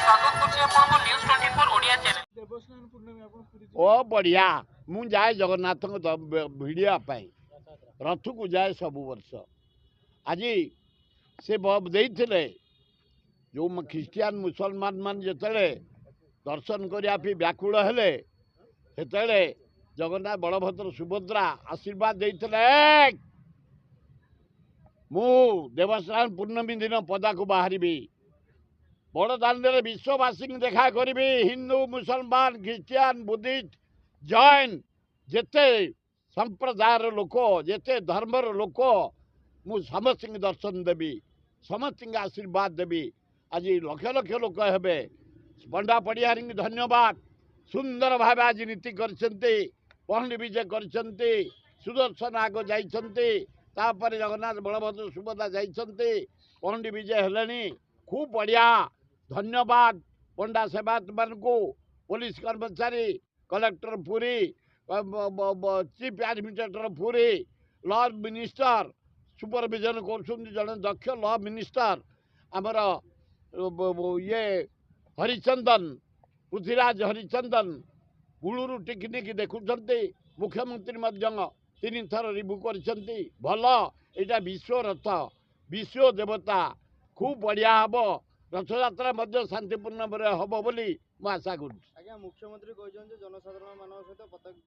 स्वागत करछि आपन न्यूज़ 24 ओडिया चैनल। देवस्नान पूर्णमी आपण पुरी ओ बढ़िया मु जाए जगन्नाथ भिड़िया रथ को जाए सब वर्ष आज से देते जो ख्रिस्टियान मुसलमान मान जिते दर्शन करने व्याकुल हेले से जगन्नाथ बलभद्र सुभद्रा आशीर्वाद देते मु देवस्नान पूर्णमी दिन पदा को बाहरी बड़ दाण्डे विश्ववासी देखा करी हिंदू मुसलमान ख्रिस्टियान बुद्धिस्ट जैन जेते संप्रदायर लोक जेते धर्मर लोक मु समस्त दर्शन देवी समस्त आशीर्वाद देवी आज लक्ष लक्ष लोक हे पंडा पड़ियारी धन्यवाद सुंदर भाव आज नीति करछन्ते पहंडी विजय करछन्ते सुदर्शन आग जाइछन्ते तापर जगन्नाथ बलभद्र सुभद्रा जाइछन्ते पहंडी विजय हेलेनी खूब बढ़िया धन्यवाद पंडा सेवायत मान को पुलिस कर्मचारी collector Puri chief administrator Puri law minister supervision कर जड़े दक्ष लॉ मिनिस्टर आमर ये हरिचंदन पृथ्वीराज हरिचंदन गुलू टिकनिक देखुंट मुख्यमंत्री तीन थर रिव्यू कर भल यहाँ विश्व रथ विश्व देवता खूब बढ़िया हम रथयात्रा शांतिपूर्ण हम बोली आशा करुँ। मुख्यमंत्री जनसाधारण मान सहित